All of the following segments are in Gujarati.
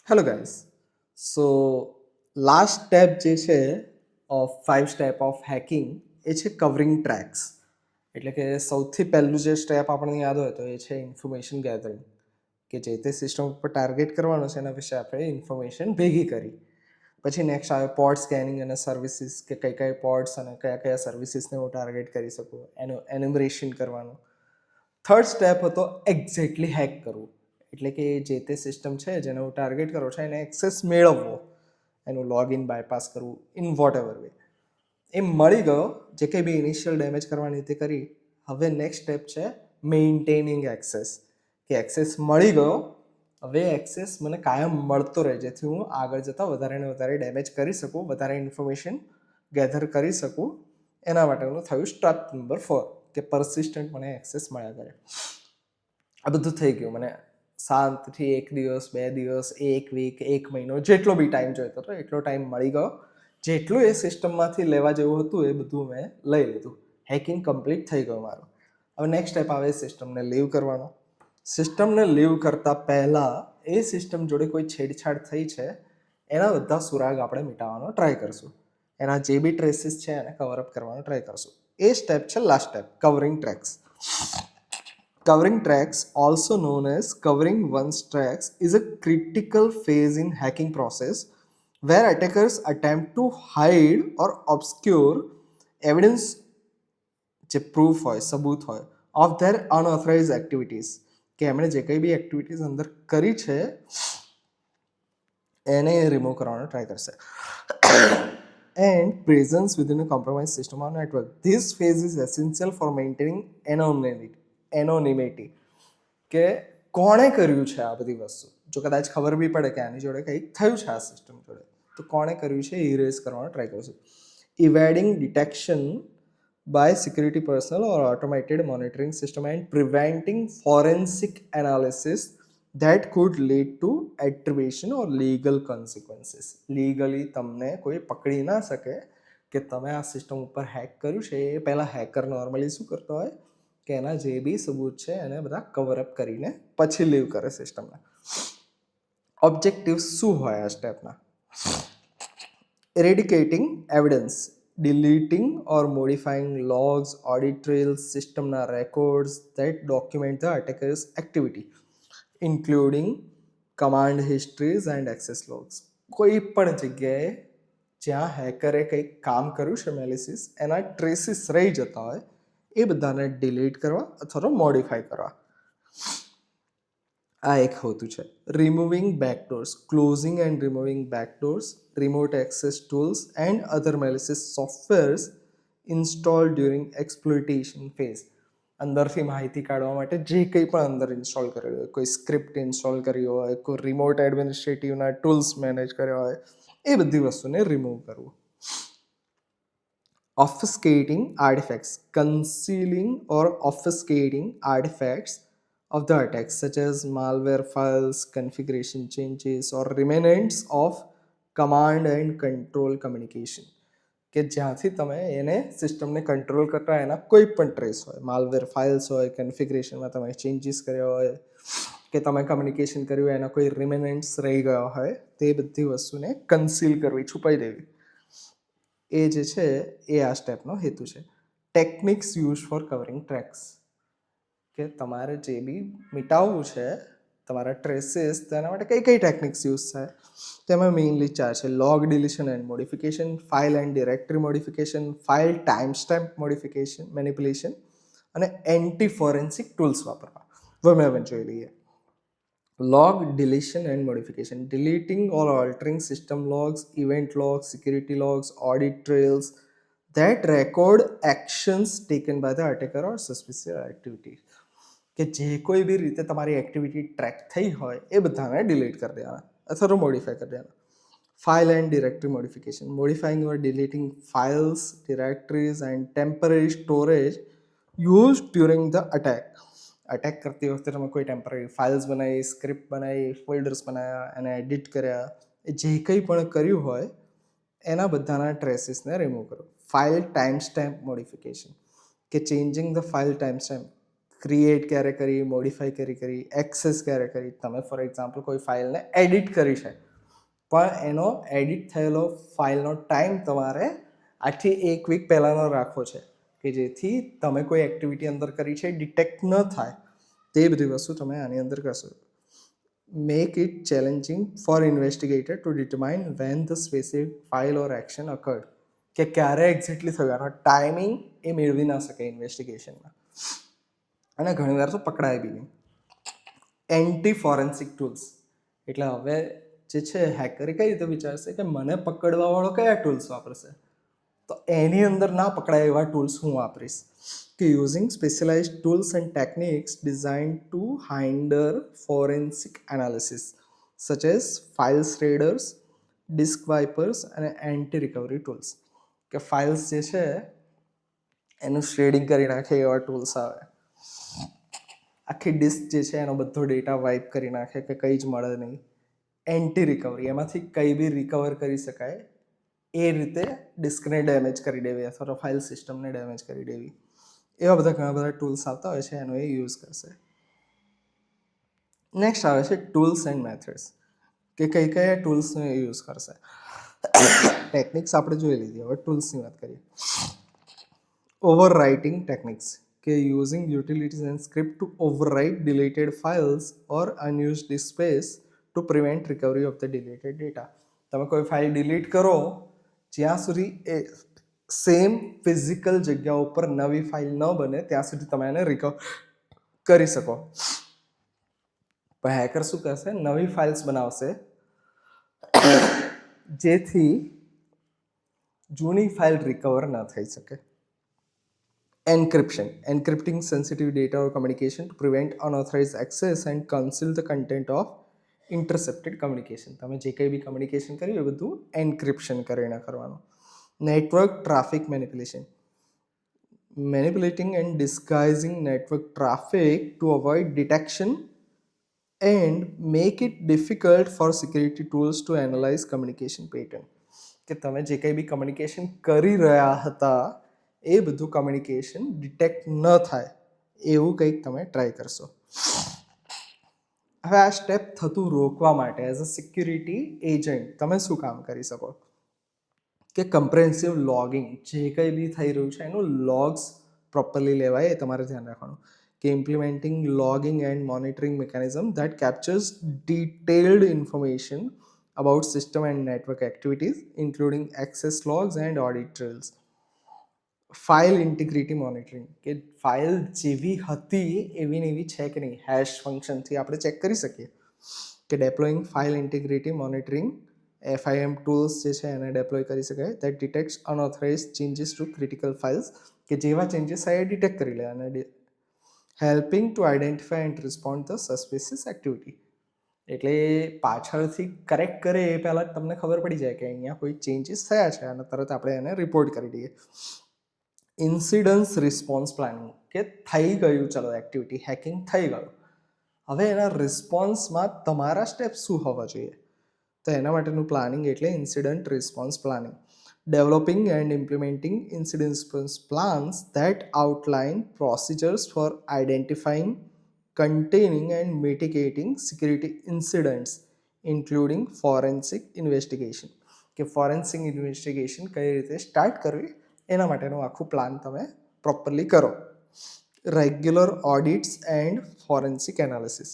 Hello guys. So last step જે છે ઓફ 5 સ્ટેપ ઓફ હેકિંગ એ છે કવરિંગ ટ્રેક્સ. એટલે કે સૌથી પહેલું જે સ્ટેપ આપણને યાદ હોય તો એ છે ઇન્ફોર્મેશન ગેધરિંગ, કે જે તે સિસ્ટમ ઉપર ટાર્ગેટ કરવાનો છે એના વિશે આપણે ઇન્ફોર્મેશન ભેગી કરી. પછી નેક્સ્ટ આવે પોડ સ્કેનિંગ અને સર્વિસીસ, કે કઈ પોડ્સ અને કયા સર્વિસીસને હું ટાર્ગેટ કરી શકું એનું એન્યુમરેશન કરવાનું. થર્ડ સ્ટેપ હતો એક્ઝેક્ટલી હેક કરવું, એટલે કે જે તે સિસ્ટમ છે જેને હું ટાર્ગેટ કરો છો એને એક્સેસ મેળવવો, એનું લોગિન બાયપાસ કરવું ઇન વોટ એવર વે. એ મળી ગયો, જે કંઈ બી ઇનિશિયલ ડેમેજ કરવાની તે કરી. હવે નેક્સ્ટ સ્ટેપ છે મેઇન્ટેનિંગ એક્સેસ, કે એક્સેસ મળી ગયો, હવે એક્સેસ મને કાયમ મળતો રહે જેથી હું આગળ જતાં વધારે ને વધારે ડેમેજ કરી શકું, વધારે ઇન્ફોર્મેશન ગેધર કરી શકું. એના માટેનું થયું સ્ટેપ નંબર 4, કે પરસિસ્ટન્ટ મને એક્સેસ મળ્યા કરે. આ બધું થઈ ગયું, મને શાંતિથી 1 દિવસ 2 દિવસ 1 વીક 1 મહિનો જેટલો બી ટાઈમ જોઈતો હતો એટલો ટાઈમ મળી ગયો. જેટલું એ સિસ્ટમમાંથી લેવા જેવું હતું એ બધું મેં લઈ લીધું. હેકિંગ કમ્પ્લીટ થઈ ગયું મારું. હવે નેક્સ્ટ સ્ટેપ આવે સિસ્ટમને લીવ કરવાનો. સિસ્ટમને લીવ કરતાં પહેલાં એ સિસ્ટમ જોડે કોઈ છેડછાડ થઈ છે એના બધા સુરાગ આપણે મિટાવવાનો ટ્રાય કરશું. એના જે બી ટ્રેસીસ છે એને કવરઅપ કરવાનો ટ્રાય કરશું. એ સ્ટેપ છે last step, covering tracks. Covering tracks, also known as covering one's tracks, is a critical phase in hacking process where attackers attempt to hide or obscure evidence, જે પ્રૂફ હોય, સબૂત હોય, of their unauthorized activities, કે એમણે જે કંઈ બી એક્ટિવિટીઝ અંદર કરી છે એને રિમૂવ કરવાનો ટ્રાય કરશે. And presence within a compromised system or network. This phase is essential for maintaining anonymity, કે કોણે કર્યું છે આ બધી વસ્તુ. જો કદાચ ખબર બી પડે કે આની જોડે કંઈક થયું છે આ સિસ્ટમ જોડે, તો કોણે કર્યું છે એ ઇરેઝ કરવાનો ટ્રાય કરશું. ઇવેડિંગ detection by security personnel or automated monitoring system and preventing forensic analysis that could lead to attribution or legal consequences. Legally તમને કોઈ પકડી ના શકે કે તમે આ સિસ્ટમ ઉપર હેક કર્યું છે. એ પહેલાં હેકર નોર્મલી શું કરતો હોય કે એના જે બી સબૂત છે એને બધા કવરઅપ કરીને પછી લીવ કરે સિસ્ટમને. ઓબ્જેક્ટિવ શું હોય આ સ્ટેપના? Eradicating evidence, deleting or modifying logs, audit trails, systemના records that document the attacker's activity, including command histories and access logs. કોઈ પણ જગ્યાએ જ્યાં હેકરે કંઈક કામ કર્યું છે મેલિસિસ, એના ટ્રેસીસ રહી જતા હોય એ બધાને ડિલીટ કરવા અથવા તો મોડિફાઈ કરવા. આ એક હોતું છે. Removing backdoors, closing and removing backdoors, remote access tools and other malicious softwares install during exploitation phase. અંદરથી માહિતી કાઢવા માટે જે કંઈ પણ અંદર ઇન્સ્ટોલ કરેલું હોય, કોઈ સ્ક્રિપ્ટ ઇન્સ્ટોલ કરી હોય, કોઈ રિમોટ એડમિનિસ્ટ્રેટિવના ટૂલ્સ મેનેજ કર્યા હોય, એ બધી વસ્તુને રિમૂવ કરવું. Obfuscating artifacts, concealing or obfuscating artifacts of the attack, such as malware files, configuration changes, or remnants of command and control communication. કે જ્યાંથી તમે એને સિસ્ટમને કંટ્રોલ કરતા એના કોઈ પણ ટ્રેસ હોય, માલવેર ફાઇલ્સ હોય, કન્ફિગરેશનમાં તમે ચેન્જીસ કર્યા હોય, કે તમે કમ્યુનિકેશન કર્યું એના કોઈ રિમેનન્ટ્સ રહી ગયા હોય, તે બધી વસ્તુને કન્સીલ કરવી, છુપાઈ દેવી. એ જે છે એ આ સ્ટેપનો હેતુ છે. Techniques use for covering tracks, કે તમારે જે બી મિટાવવું છે તમારા ટ્રેસીસ, તો એના માટે કઈ કઈ ટેકનિક્સ યુઝ થાય. તેમાં મેઇનલી 4 છે: log deletion and modification, file and directory modification, file time stamp modification manipulation, અને એન્ટી ફોરેન્સિક ટૂલ્સ વાપરવા. હવે જોઈ લઈએ. Log deletion and modification, deleting or altering system logs, event logs, security logs, audit trails that record actions taken by the attacker or suspicious activities. કે જે કોઈ બી રીતે તમારી એક્ટિવિટી ટ્રેક થઈ હોય એ બધાને ડિલીટ કરી દેવાના અથવા તો મોડિફાઈ કરી દેવાના. File and directory modification, modifying or deleting files, directories and temporary storage use during the attack. Attack કરતી વખતે તમે કોઈ ટેમ્પરરી ફાઇલ્સ બનાવી, સ્ક્રિપ્ટ બનાવી, ફોલ્ડર્સ બનાવ્યા, એને એડિટ કર્યા, એ જે કંઈ પણ કર્યું હોય એના બધાના ટ્રેસીસને રિમૂવ કરો. ફાઇલ ટાઈમ સ્ટેમ્પ મોડિફિકેશન, કે changing the file time stamp, create ક્યારે કરી, મોડિફાઈ કરી, એક્સેસ ક્યારે કરી. તમે ફોર એક્ઝામ્પલ કોઈ ફાઇલને એડિટ કરી છે, પણ એનો એડિટ થયેલો ફાઇલનો ટાઈમ તમારે આથી 1 વીક પહેલાંનો રાખવો છે, કે જેથી તમે કોઈ એક્ટિવિટી અંદર કરી છે ડિટેક્ટ ન થાય. તે બધી વસ્તુ તમે આની અંદર કરશો. Make it challenging for investigator to determine when the specific file or action occurred, કે ક્યારે એક્ઝેક્ટલી થયું. આનો ટાઈમિંગ એ મેળવી ના શકે ઇન્વેસ્ટિગેશનમાં, અને ઘણીવાર તો પકડાય બી નહીં. એન્ટી ફોરેન્સિક ટૂલ્સ, એટલે હવે જે છે હેકર કઈ રીતે વિચારશે કે મને પકડવાવાળો કયા ટૂલ્સ વાપરશે, તો એની અંદર ના પકડાય એવા ટૂલ્સ હું વાપરીશ. કે using specialized tools and techniques design to hinder forensic analysis such as file shredders, disk wipers અને એન્ટી રિકવરી ટૂલ્સ. કે ફાઇલ્સ જે છે એનું શ્રેડિંગ કરી નાખે એવા ટૂલ્સ આવે. આખી ડિસ્ક જે છે એનો બધો ડેટા વાઇપ કરી નાખે કે કંઈ જ મળે નહીં. એન્ટી રિકવરી, એમાંથી કંઈ બી રિકવર કરી શકાય એ રીતે ડિસ્કને ડેમેજ કરી દેવી અથવા તો ફાઇલ સિસ્ટમને ડેમેજ કરી દેવી. એવા બધા ઘણા બધા ટૂલ્સ આવતા હોય છે, એનો એ યુઝ કરશે. નેક્સ્ટ આવે છે ટૂલ્સ એન્ડ મેથડ્સ, કે કઈ કયા ટૂલ્સનો એ યુઝ કરશે. ટેકનિક્સ આપણે જોઈ લીધી, હવે ટૂલ્સની વાત કરીએ. ઓવર રાઇટિંગ ટેકનિક્સ, કે using utilities and script to overwrite deleted files or unused space to prevent recovery of the deleted data. તમે કોઈ ફાઇલ ડિલીટ કરો, જ્યાં સુધી એ સેમ ફિઝિકલ જગ્યા ઉપર નવી ફાઇલ ન બને ત્યાં સુધી તમે એને રિકવર કરી શકો. પણ હેકર શું કરશે, નવી ફાઇલ્સ બનાવશે જેથી જૂની ફાઇલ રિકવર ન થઈ શકે. Encryption, encrypting sensitive data or communication to prevent unauthorized access and conceal the content of intercepted communication. તમે જે કંઈ બી કમ્યુનિકેશન કર્યું એ બધું એન્ક્રિપ્શન કરીને કરવાનું. Network traffic manipulation, manipulating and disguising network traffic to avoid detection and make it difficult for security tools to analyze communication pattern. કે તમે જે કંઈ બી કમ્યુનિકેશન કરી રહ્યા હતા એ બધું કમ્યુનિકેશન ડિટેક્ટ ન થાય એવું કંઈક તમે ટ્રાય કરશો. હવે આ સ્ટેપ થતું રોકવા માટે એઝ અ સિક્યુરિટી એજન્ટ તમે શું કામ કરી શકો, કે કમ્પ્રેહેન્સિવ લોગિંગ, જે કંઈ બી થઈ રહ્યું છે એનું લોગ્સ પ્રોપરલી લેવાય એ તમારે ધ્યાન રાખવાનું. કે implementing logging and monitoring mechanism that કેપ્ચર્સ detailed information about system and network activities including access logs and audit trails. File integrity monitoring, કે ફાઇલ જેવી હતી એવી ને એવી છે કે નહીં, હેશ ફંક્શનથી આપણે ચેક કરી શકીએ. કે deploying file integrity monitoring FIM tools જે છે એને ડેપ્લોય કરી શકાય that detects unauthorized changes to critical files, કે જેવા ચેન્જીસ થાય એ ડિટેક્ટ કરી લે, અને helping to identify and respond the suspicious activity. એટલે પાછળથી કરેક્ટ કરે એ પહેલાં તમને ખબર પડી જાય કે અહીંયા કોઈ ચેન્જીસ થયા છે અને તરત આપણે એને રિપોર્ટ કરી દઈએ. ઇન્સિડન્સ રિસ્પોન્સ પ્લાનિંગ, કે થઈ ગયું, ચલો એક્ટિવિટી હેકિંગ થઈ ગયું, હવે એના રિસ્પોન્સમાં તમારા સ્ટેપ શું હોવા જોઈએ, તો એના માટેનું પ્લાનિંગ એટલે incident response planning. Developing and implementing incident response plans that outline procedures for identifying, containing and mitigating security incidents including forensic investigation. કે ફોરેન્સિક ઇન્વેસ્ટિગેશન કઈ રીતે સ્ટાર્ટ કરવી એના માટેનું આખું પ્લાન તમે પ્રોપરલી કરો. રેગ્યુલર ઓડિટ્સ એન્ડ ફોરેન્સિક એનાલિસિસ,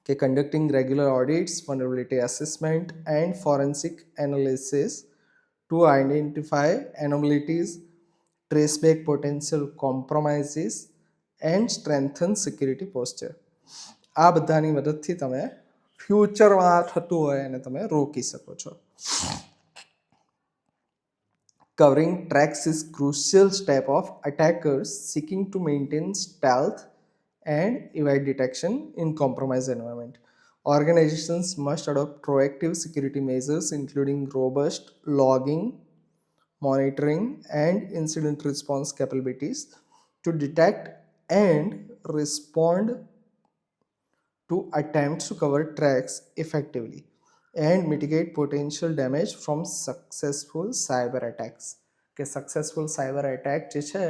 કે conducting regular audits, vulnerability assessment and forensic analysis to identify anomalies, trace back potential compromises and strengthen security posture. આ બધાની મદદથી તમે ફ્યુચરમાં થતું હોય એને તમે રોકી શકો છો. Covering tracks is crucial step of attackers seeking to maintain stealth and evade detection in compromised environment. Organizations must adopt proactive security measures including robust logging, monitoring and incident response capabilities to detect and respond to attempts to cover tracks effectively and mitigate potential damage from successful cyber attacks. કે સક્સેસફુલ સાયબર એટેક જે છે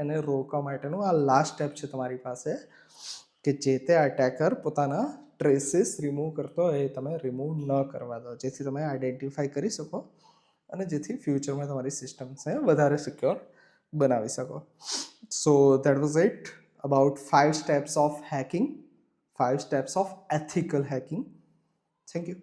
એને રોકવા માટેનું આ લાસ્ટ સ્ટેપ છે તમારી પાસે, કે જે તે અટેકર પોતાના ટ્રેસીસ રિમૂવ કરતો હોય એ તમે રિમૂવ ન કરવા દો, જેથી તમે આઈડેન્ટિફાઈ કરી શકો અને જેથી ફ્યુચરમાં તમારી સિસ્ટમ્સને વધારે સિક્યોર બનાવી શકો. So that was it about 5 steps of hacking, 5 steps of ethical hacking. Thank you.